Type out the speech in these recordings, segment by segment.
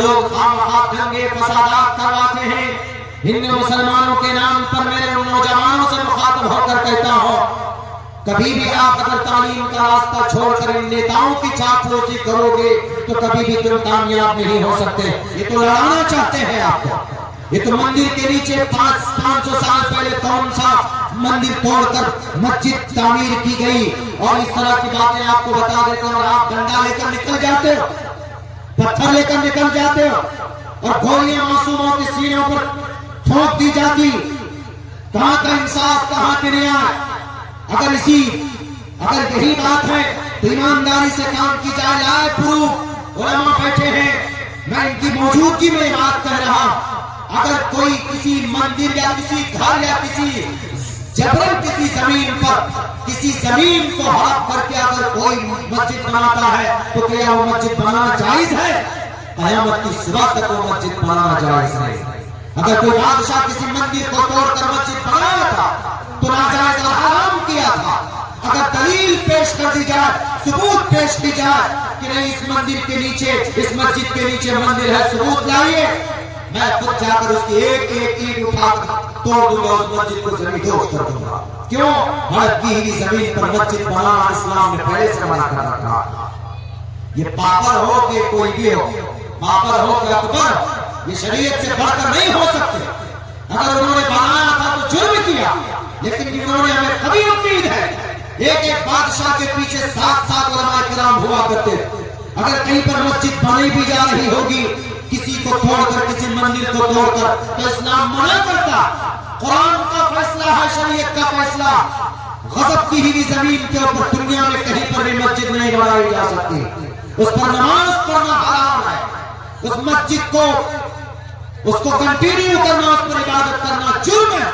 لوگ خواہ دنگے فسادات کرواتے ہیں، ہندو مسلمانوں کے نام پر میرے نوجوانوں سے مخاطب ہو کر کہتا ہوں، کبھی بھی آپ اگر تعلیم کا راستہ چھوڑ کر ان نیتاؤں کی چاپلوسی کرو گے تو کبھی بھی تم کامیاب نہیں ہو سکتے۔ یہ تو لڑانا چاہتے ہیں آپ کو، یہ تو مندر کے نیچے 500 سال پہلے کون سا مندر توڑ کر مسجد تعمیر کی گئی، اور اس طرح کی باتیں آپ کو بتا دیتے ہیں، اور آپ ڈنڈا لے کر نکل جاتے ہو، پتھر لے کر نکل جاتے ہو، اور گولیاں معصوموں کے سینوں پر ٹھوک دی جاتی۔ کہاں کا انصاف، کہاں کی رعایت؟ اگر یہی بات ہے تو ایمانداری سے کام کی جائے۔ لائے پروف علماء بیٹھے ہیں، میں ان کی موجودگی میں بات کہہ رہا، اگر کوئی کسی مندر یا کسی گھر یا کسی جبرن کسی زمین پر کسی زمین کو ہڑپ کر کے اگر کوئی مسجد بناتا ہے تو کیا وہ مسجد بنانا جائز ہے؟ قیامت کی صبح تک وہ مسجد بنانا جائز ہے۔ اگر کوئی بادشاہ کسی مندر کو توڑ کر مسجد بنایا تھا تو ناجائز اور حرام کیا تھا۔ اگر دلیل پیش کر دی جائے، ثبوت پیش کی جائے کہ نہیں اس مندر کے نیچے، اس مسجد کے نیچے مندر ہے، ثبوت لائیے، میں خود جا کر اس کی ایک ایک اینٹ اٹھا کر توڑ دوں گا، اس مسجد کو زمین دوز کر دوں گا۔ کیوں؟ بھارت کی ہی زمین پر مسجد بنانا اسلام نے پہلے سے منع کر رکھا۔ یہ پاپر ہو کہ کوئی بھی ہو، پاپر ہو کہ اکبر، یہ شریعت سے بڑھ کر نہیں ہو سکتے۔ اگر انہوں نے بنایا تھا تو جرم کیا، لیکن انہوں نے ہمیں کبھی امید ہے، ایک ایک بادشاہ کے پیچھے 7 علماء کرام ہوا کرتے۔ اگر کہیں پر مسجد بنائی بھی جا رہی ہوگی کسی کو توڑ کر، کسی مندر کو توڑ کر، تو اسلام منع کرتا۔ قرآن کا فیصلہ ہے، شریعت کا فیصلہ، غضب کی ہوئی زمین کے اوپر دنیا میں کہیں پر بھی مسجد نہیں بنائی جا سکتی، اس پر نماز پڑھنا حرام ہے، اس مسجد کو اس کو کنٹینیو کرنا، اس پر عبادت کرنا جرم ہے۔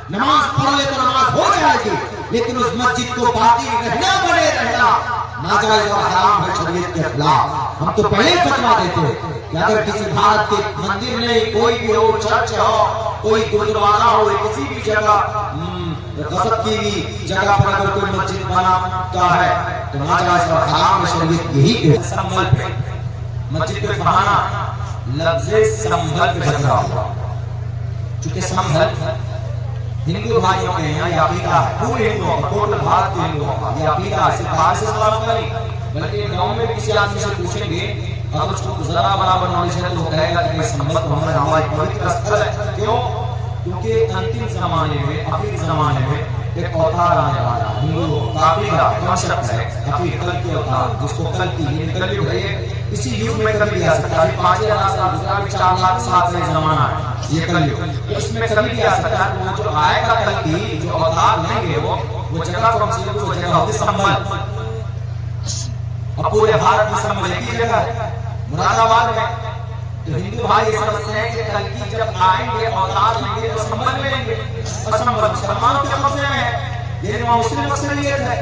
نماز پڑھ لے تو نماز ہو جائے گی، لیکن اس مسجد کو باقی رہنا بنے رہنا ناجائز اور حرام ہے، شریعت کے خلاف۔ ہم تو پہلے فتویٰ دیتے ہیں کہ اگر کسی بھارت کے مندر میں کوئی بھی ہو، چرچ ہو، کوئی گرودوارا ہو، کسی بھی جگہ غصب کی بھی جگہ پر اگر کوئی مسجد بناتا ہے تو ناجائز اور حرام ہے، شریعت یہی کہ سنبھل پہ مسجد پہ بہانا لفظ سنبھل پہ بدلا ہوا، چونکہ سنبھل ہندو بھائیوں کے یہاں یہ عقیدہ ہے، پورے ہندوؤں کا، ٹوٹل بھارت کے ہندوؤں کا یہ عقیدہ ہے، صرف باہر سے سلام کا نہیں، بلکہ گاؤں میں کسی آدمی سے پوچھیں گے اگر اس کو ذرا برابر نالج ہے تو وہ کہے گا کہ یہ سنبھل تو ہماری پوتر استھل ہے۔ کیوں؟ کیونکہ انتم زمانے میں، آخری زمانے میں ایک اوتار آنے والا ہندو کافی کا کانسیپٹ ہے، کافی کل کی اوتار، جس کو کل کی یہ کل ہے، اسی یوگ میں کبھی بھی آ سکتا ہے، 5000 سال گزرا، 4 لاکھ سال سے زمانہ ہے یہ کل یوگ، اس میں کبھی بھی آ سکتا ہے۔ وہ جو آئے گا کل کی جو اوتار لیں گے وہ جگہ کو ہم سے وہ جگہ ہوتی سنبھل، اور پورے بھارت میں سنبھل ایک ہی جگہ ہے، مراد آباد میں۔ تو ہندو بھائی یہ سمجھتے ہیں کہ کل کی جب آئیں گے اوتار لیں گے تو سنبھل میں لیں گے، اور سنبھل مسلمانوں کے قبضے میں ہے، لیکن وہاں مسلم اکثریت ہے،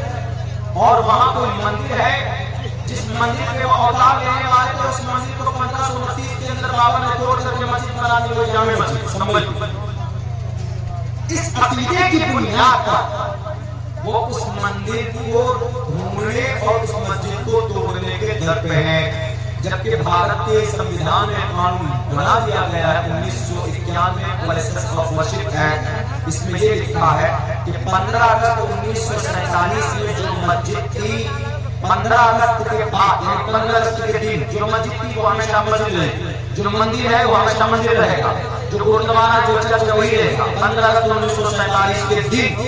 اور وہاں کوئی مندر ہے جس مندر میں وہ اوتار لینے والے تھے، اس مندر کو 1529 کے اندر بابر نے توڑ کر کے مسجد بنا دی، وہ جامع مسجد سنبھل۔ اس عقیدے کی بنیاد پر وہ اس مندر کو ڈھونڈنے اور اس مسجد کو توڑنے کے در پہ ہے، جبکہ بھارت کے سمویدھان میں قانون بنا دیا گیا ہے 1991 پلیسز آف ورشپ ایکٹ، اس میں یہ لکھا ہے کہ 15 اگست 1947 میں جو مسجد تھی، 15 اگست کے بعد یعنی 15 اگست کے دن جو مسجد تھی وہ ہمیشہ مسجد رہے گی، جو مندر ہے وہ ہمیشہ مندر رہے گا، جو گرودوارا جو چرچ وہی رہے گا۔ 15 اگست 1947 کے دن،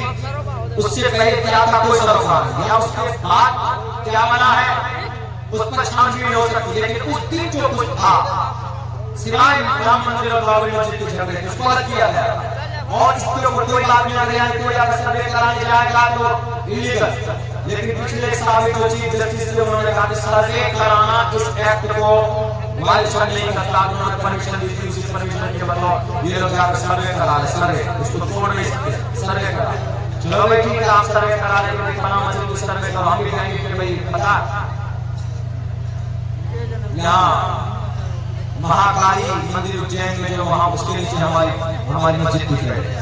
اس سے پہلے کیا تھا کوئی سروکار نہیں، یا اس کے بعد کیا بنا ہے اس پر چھان بھی نہیں ہو سکتی، لیکن اس دن جو کچھ تھا سوائے رام مندر اور بابری مسجد کے جھگڑے اس کو رد کیا گیا، اور اس کے اوپر کوئی بات نہیں آ رہی ہے، کوئی اگر سروے کرانے جائے گا تو انلیگل، لیکن پچھلے سال جو چیف جسٹس سے انہوں نے کہا کہ سروے کرانا اس ایکٹ کو وائلیشن نہیں کرتا، انہوں نے پرمیشن دی تھی، اسی پرمیشن کے بتاؤ یہ لوگ جا کر سروے کرا رہے، سروے اس کو توڑ نہیں سکتے، سروے کرا، چلو بھائی ٹھیک ہے آپ سروے کرا رہے ہیں، فلاں مسجد کی سروے کرو، ہم بھی کہیں گے کہ بھائی پتا یہاں مہاکالی مندر اجین میں جو وہاں اس کے نیچے ہماری مسجد دکھ رہے ہیں،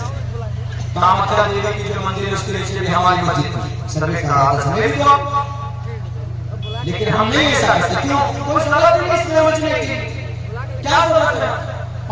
کامکھیا دیوی کی جو مندر ہے اس کے نیچے بھی ہماری مسجد تھی، سروے کرا رہا تھا، لیکن ہم نہیں ایسا کرتے، کیوں؟ کوئی ضرورت نہیں اس میں سمجھنے کی، کیا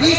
20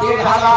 1500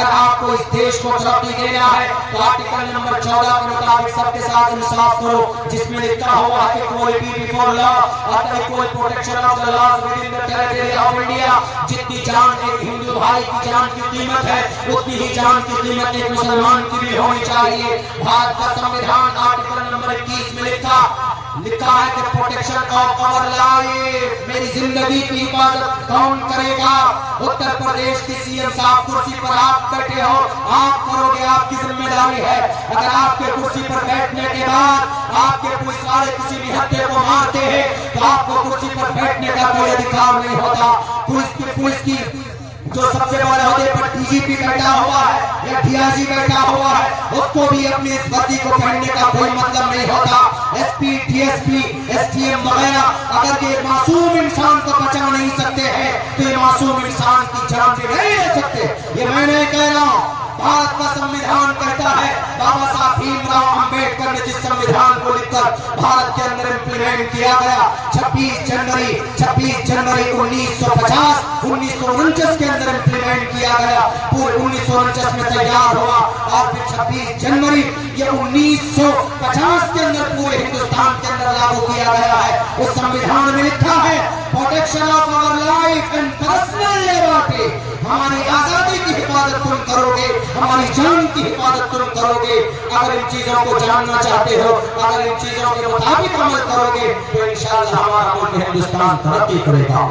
اگر آپ کو اس دیش کو ترقی دینا ہے تو آرٹیکل نمبر 14 کے مطابق سب کے ساتھ انصاف کرو، جس میں لکھا ہوا ہے کہ کوئی بھی بیفور لا اور کوئی protection of the laws with in the territory of India. جتنی جان ایک ہندو بھائی کی جان کی قیمت ہے اتنی ہی جان کی قیمت ایک مسلمان کی بھی ہونی چاہیے. بھارت کا سمویدھان آرٹیکل نمبر 21 میں لکھا ہے کہ پروٹیکشن آف آور لائف، میری زندگی کی حفاظت کون کرے گا؟ اتر پردیش کی سی ایم صاحب کرسی پر آپ بیٹھے ہو، آپ کرو گے، آپ کی ذمہ داری ہے. اگر آپ کے کرسی پر بیٹھنے کے بعد آپ کے پولیس والے کسی بھی ہتھے کو مارتے ہیں تو آپ کو کرسی پر بیٹھنے کا کوئی ادھیکار نہیں ہوتا. پولیس کی جو سب سے بڑے عہدے پر ڈی جی پی بیٹھا ہوا ہے یا ڈی آئی جی بیٹھا ہوا ہے، اس کو بھی اپنی اس وردی کو پہننے کا کوئی مطلب نہیں ہوتا. S P, D S P, S T M وغیرہ اگر یہ معصوم انسان کو بچا نہیں سکتے ہیں تو یہ معصوم انسان کی جان بھی نہیں لے سکتے. یہ میں نہیں کہہ رہا ہوں، بھارت کا سمویدھان کہتا ہے. بابا صاحب بھیم راؤ امبیڈکر نے جس سمویدھان کو لکھ کر بھارت کے اندر امپلیمنٹ کیا گیا 26 جنوری 1950 1949 کے اندر امپلیمنٹ کیا گیا، پورے 1949 میں تیار ہوا اور پھر 26 جنوری یہ 1950 کے اندر پورے ہندوستان کے اندر لاگو کیا گیا ہے. اس سمویدھان میں لکھا ہے protection of our life and personal liberty, ہماری آزادی کی حفاظت تم کرو گے، ہماری جان کی حفاظت تم کرو گے. اگر ان چیزوں کو جاننا چاہتے ہو، اگر ان چیزوں کے مطابق عمل کرو گے تو انشاءاللہ ہمارا ملک ہندوستان ترقی کرے گا.